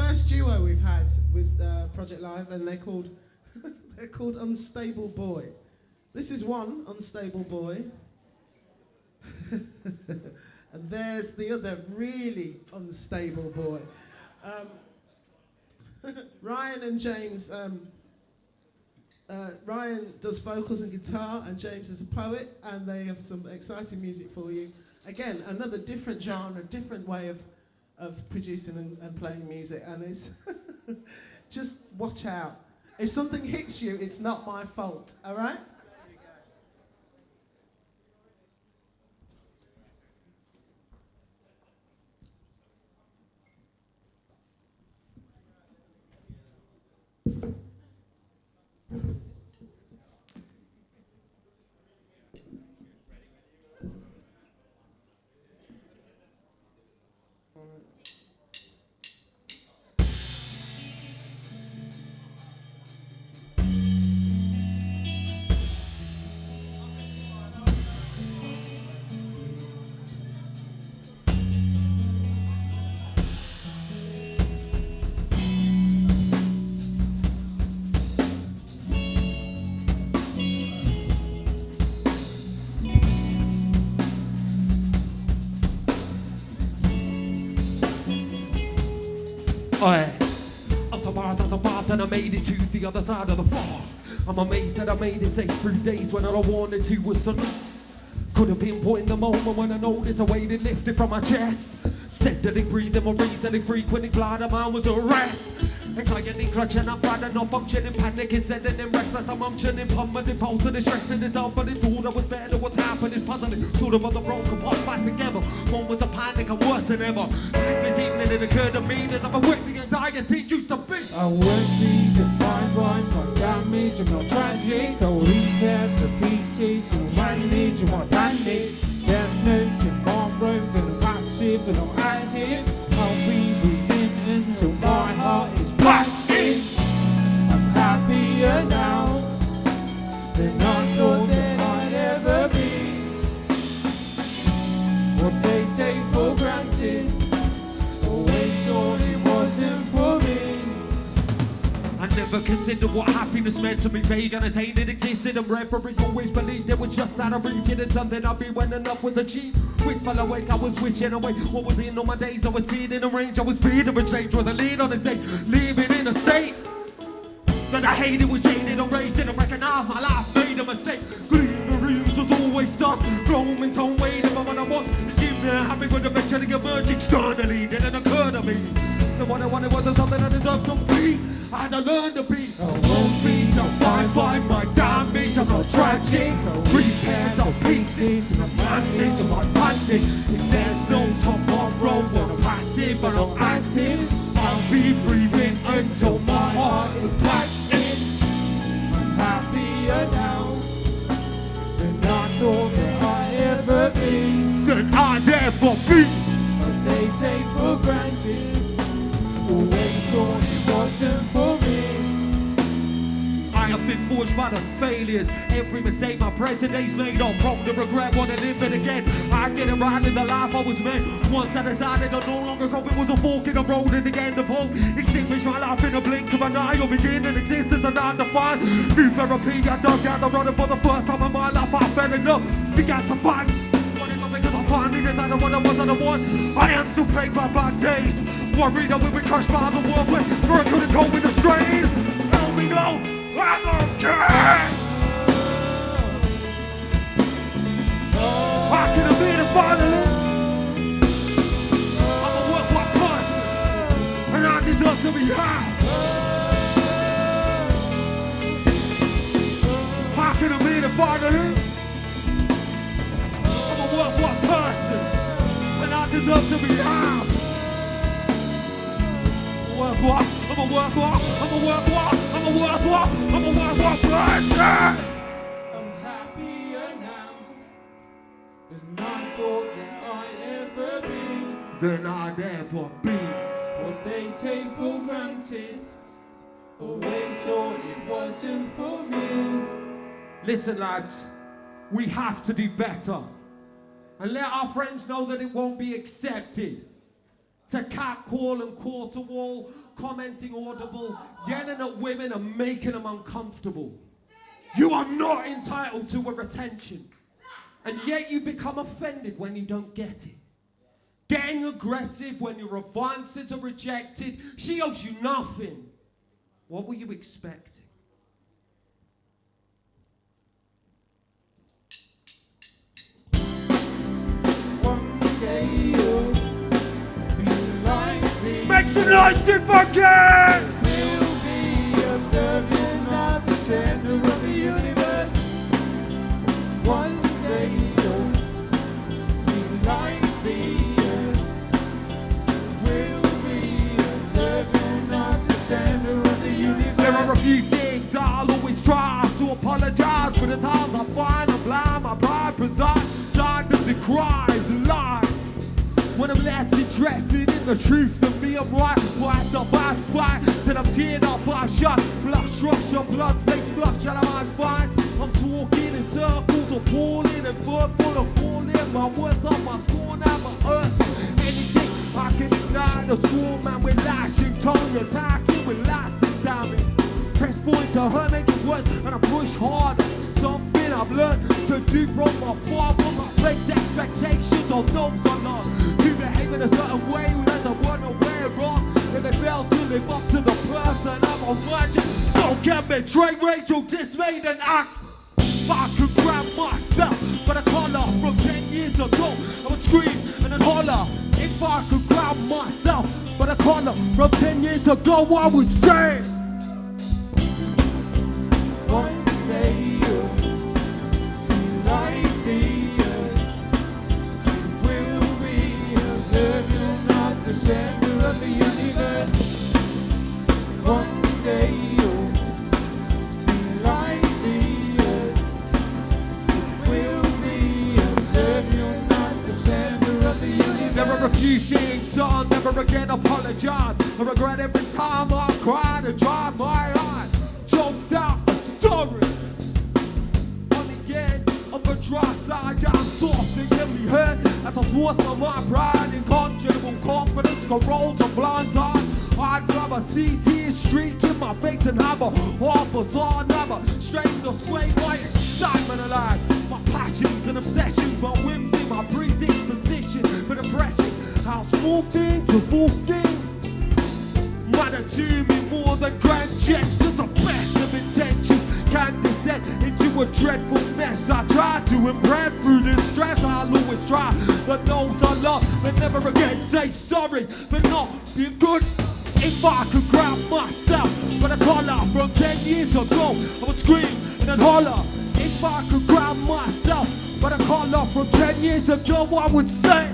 first duo we've had with Project Live, and they're called they're called Unstable Boi. This is one Unstable Boi, and there's the other really unstable boy. Ryan and James. Ryan does vocals and guitar, and James is a poet, and they have some exciting music for you. Again, another different genre, different way of producing and playing music, and it's just watch out. If something hits you, it's not my fault, all right? There you go. I'm surprised I survived and I made it to the other side of the fog. I'm amazed that I made it safe through days when all I wanted to was to know. Couldn't pinpoint the moment when I noticed a weight had lifted from my chest. Steadily breathing, more reasoning, frequently glad a man was at rest. Anxiety clutching, I'm fighting, not functioning, panicking, sending in restless, I'm unctioning, pummeling, pulsing, and stressing, it's down, but it thought I was better, what's happening, it's puzzling, thought about the broken parts back together, moments of panic are worse than ever, sleepless evening, it occurred to me, there's I'm awake, the anxiety used to be. I would be defined by my damage, I'm not tragic, I'll repair the pieces, you'll manage, you're my panic, there's no tomorrow, gonna passive and not active, I'll be breathing until my heart is black in. I'm happier now than I thought that I'd ever be. What they take for granted, always thought it wasn't for me. I never considered what happiness meant to me. Vague, unattained, it existed and reverie. Always believed it was just out of reach. It is something I'd be when enough was achieved. Wistful awake, I was wishing away what was in all my days. I would see it in a range. I was being a change. Was a lead on the stage, living in a state that I hated, was jaded, enraged, didn't recognize my life, made a mistake. Gleaneries was always dust, growing tone, waiting for what I want. It seemed to happy when eventually emerged externally, didn't occur to me. The one I wanted wasn't something I deserved to be. I had to learn to be. I won't be defined by my damage, I'm not tragic. I'll repair the pieces, and I'm managed, I'm not panic. If there's no tomorrow, then I'm passive, but I'm active. I'll be breathing until my heart is back in. I'm happier now than I thought that I'd ever be. Than I'd ever be. But they take for granted, always thought it wasn't for me. I have been forged by the failures. Every mistake my present days made, I'm prone to regret, wanna live it again. I get around in the life I was meant. Once I decided I no longer cope, it was a fork in the road at the end of hope. Extinguish my life in a blink of an eye, or begin an existence and undefined. Through therapy, I dug out the running for the first time in my life. I fell in love, began to find. Because I finally decided what I was and I want. I am still plagued by bad days. Worried I will be crushed by the world, but I couldn't cope with the strain. Help me know I'm okay. I can have been finally. I'm a worthwhile person, and I deserve to be high. I can have been finally. I'm a worthwhile person, and I deserve to be high. I'm a worthwhile person. I'm happier now than I thought that I'd ever be. Than I'd ever be. What they take for granted, always thought it wasn't for me. Listen, lads, we have to do better. And let our friends know that it won't be accepted. to catcall and quarter wall, commenting audible, yelling at women and making them uncomfortable. You are not entitled to a retention. And yet you become offended when you don't get it. Getting aggressive when your advances are rejected. She owes you nothing. What were you expecting? One day you'll be like me. Make some noise, if I can! We'll be observing at the center of the universe. One day you'll be like the earth. We'll be observing at the center of the universe. There are a few things I'll always try to apologize for the times I find I'm blind, my pride presides, side that decries lie. When I'm less interested in the truth than me, I'm right. Fight the bad fight till I'm teared up by shot. Blush, rush, and blood flakes flush, and I'm fine. I'm talking in circles, appalling and full of falling. My words on my scorn and my earth. Anything I can ignite a swarm, man, with lashing tongue, attacking with lasting damage. Press point to hurt, make it worse, and I push harder. Something I've learned to do from my father. My place expectations on those I love to behave in a certain way that they weren't aware of. And they fail to live up to the person I'm on virgin. Don't get betrayed, Rachel, dismayed and act. I could grab myself by the collar from 10 years ago, I would scream and then holler. If I could grab myself by the collar from 10 years ago, I would say, One day you'll be like the earth. We'll be observing at the center of the universe. One day you'll be like the earth. We'll be observing at the center of the universe. there are a few things I'll never again apologize. I regret every time I cried and dried my eyes. Choked out, sorry. On the end of a dry side, I'm soft and can be hurt. As I force on my pride, incontrovertible confidence go roll to blindside. I'd rather see tears streak in my face and have a half a saw never straighten or sway my excitement alive. My passions and obsessions, my whimsy, my predisposition for depression. How small things are full things matter to me more than grand gestures. The best of intentions can descend into a dreadful mess. I try to impress through this stress. I'll always try, but those I love, but never again say sorry for not being good. If I could grab myself by the collar from 10 years ago, I would scream and then holler. If I could grab myself by the collar from 10 years ago, I would say,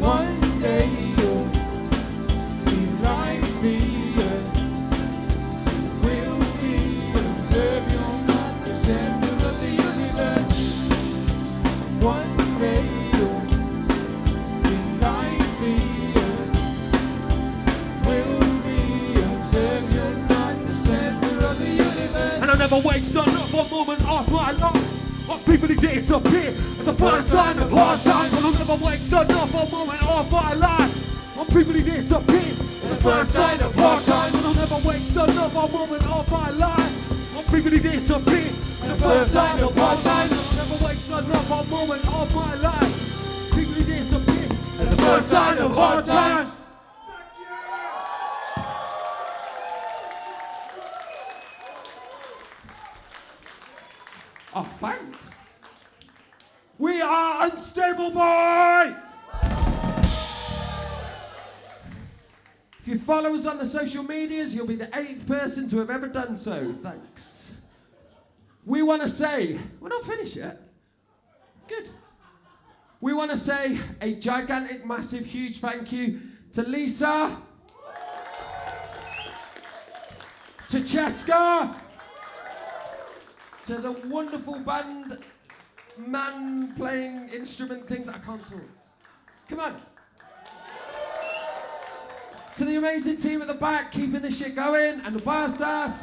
One day you'll be like the earth. We'll be observing at the center of the universe. One day you'll be like the earth. We'll be observing at the center of the universe. and I never waste another moment of my life on people who disappear at the first sign of hard times. And I'll never waste another moment of my life on people who disappear at the first sign of hard times. And I'll never waste another moment of my life on people who disappear at the first sign of hard times. And I'll never waste another moment of my life. People who disappear at the first sign of hard times. Oh, thanks. We are Unstable Boi! If you follow us on the social medias, you'll be the 8th person to have ever done so. Thanks. We want to say, we're not finished yet. Good. We want to say a gigantic, massive, huge thank you to Lisa, to Cheska, to the wonderful band, man playing instrument things. I can't talk. Come on. To the amazing team at the back, keeping this shit going, and the bar staff.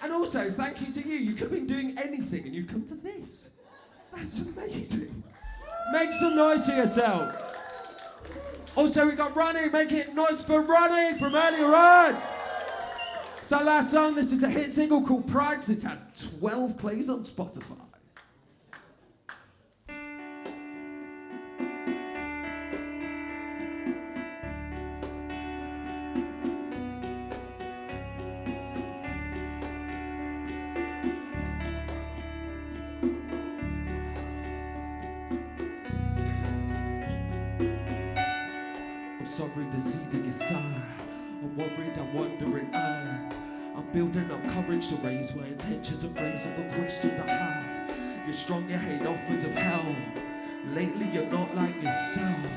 And also, thank you to you. You could have been doing anything and you've come to this. That's amazing. Make some noise to yourselves. Also, we got Ronnie, making noise for Ronnie from earlier on. It's our last song. This is a hit single called Prags. It's had 12 plays on Spotify. I'm sorry to see that you're sad. I'm worried, I'm wondering, and I'm building up courage to raise my intentions and phrase all the questions I have. You're strong, you hate offers of help. Lately you're not like yourself.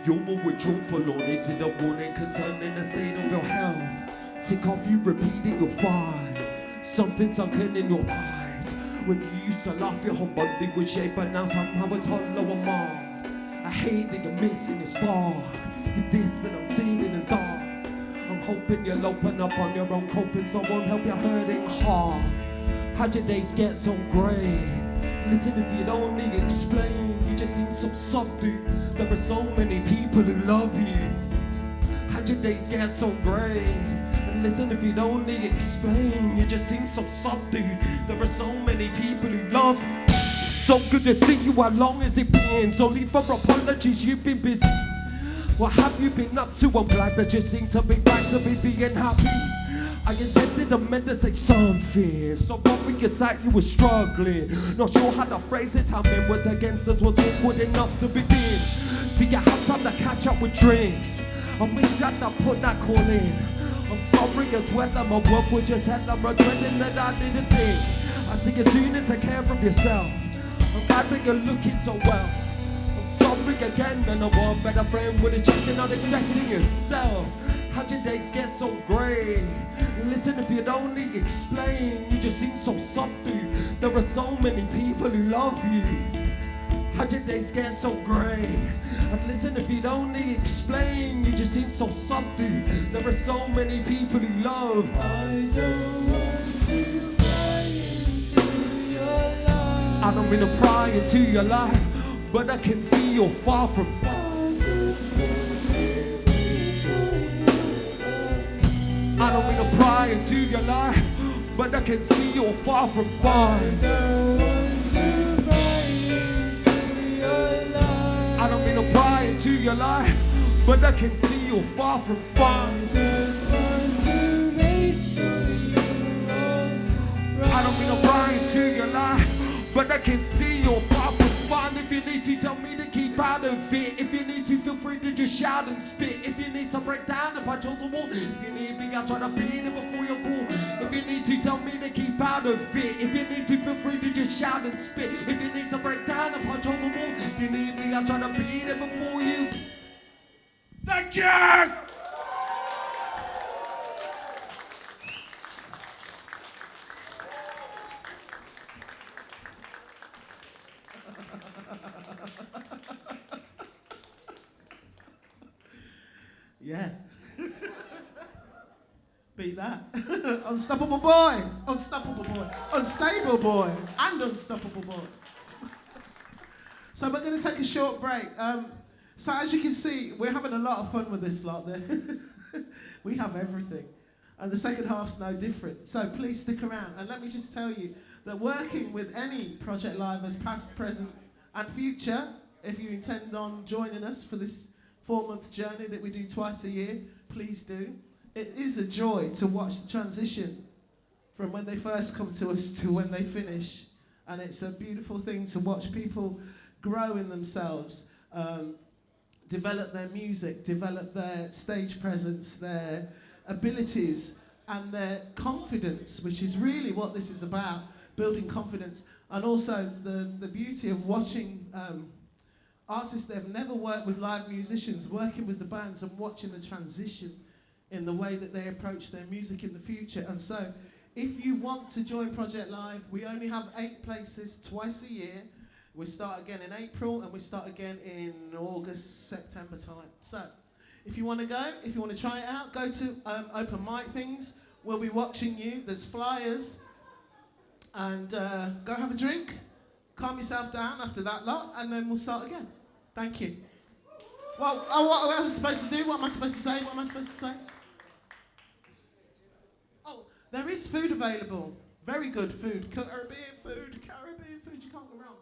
You're more withdrawn, forlorn. Is it a warning concerning the state of your health? Sick of you repeating your fight. Something sunken in your eyes. When you used to laugh, your whole body was shaped, but now somehow it's hollow and marred. I hate that you're missing your spark. You diss and I'm seeing it in dark. I'm hoping you'll open up on your own coping, so I won't help you hurting hard. How'd your days get so grey? Listen, if you'd only explain, you just seem so subdued. There are so many people who love you. How'd your days get so grey? And listen, if you'd only explain, you just seem so subdued. There are so many people who love you. So good to see you, how long has it been? So need for apologies, you've been busy. What have you been up to? I'm glad that you seem to be back to me being happy. I intended to meant to say something, so obvious that you were struggling. Not sure how to phrase it, how many words against us was awkward enough to begin. Do you have time to catch up with drinks? I wish I'd not put that call in. I'm sorry as well, I'm a work with just hell, I'm regretting that I didn't think. I see you soon and take care of yourself. I'm glad that you're looking so well. I'm sorry again, and I want a better friend with a chance you're not expecting yourself. How'd your days get so grey? Listen, if you'd only explain, you just seem so subdued. There are so many people who love you. How'd your days get so grey? And listen, if you'd only explain, you just seem so subdued. There are so many people who love. I don't want to pry into your life. I don't mean to pry into your life, but I can see you're far from far. I don't mean to pry into your life, but I can see you're far from far. I don't want to pry into your life. I don't mean to pry into your life, but I can see you're far from far. I just want to make sure you're right. I don't mean to pry into your life, but I can see you're far from far. If you need to tell me to keep out of it, if you need to feel free to just shout and spit. If you need to break down and punch holes in the wall, if you need me, I'll try to beat it before you're cool. If you need to tell me to keep out of it, if you need to feel free to just shout and spit. If you need to break down and punch holes in the wall, if you need me, I'll try to beat it before you. Thank you! Yeah. Beat that. Unstoppable Boy. Unstoppable Boy. Unstable Boi. And Unstoppable Boi. So we're going to take a short break. So as you can see, we're having a lot of fun with this lot there. We have everything. And the second half's no different. So please stick around. And let me just tell you that working with any Project Live as past, present and future, if you intend on joining us for this 4-month journey that we do twice a year, please do. It is a joy to watch the transition from when they first come to us to when they finish. And it's a beautiful thing to watch people grow in themselves, develop their music, develop their stage presence, their abilities and their confidence, which is really what this is about, building confidence. And also the beauty of watching artists that have never worked with live musicians, working with the bands and watching the transition in the way that they approach their music in the future. And so, if you want to join Project Live, we only have 8 places twice a year. We start again in April and we start again in August, September time. So, if you want to go, if you want to try it out, go to open mic things. We'll be watching you. There's flyers. And go have a drink, calm yourself down after that lot, and then we'll start again. Thank you. Well, what am I supposed to do? What am I supposed to say? What am I supposed to say? Oh, there is food available. Very good food. Caribbean food. You can't go wrong.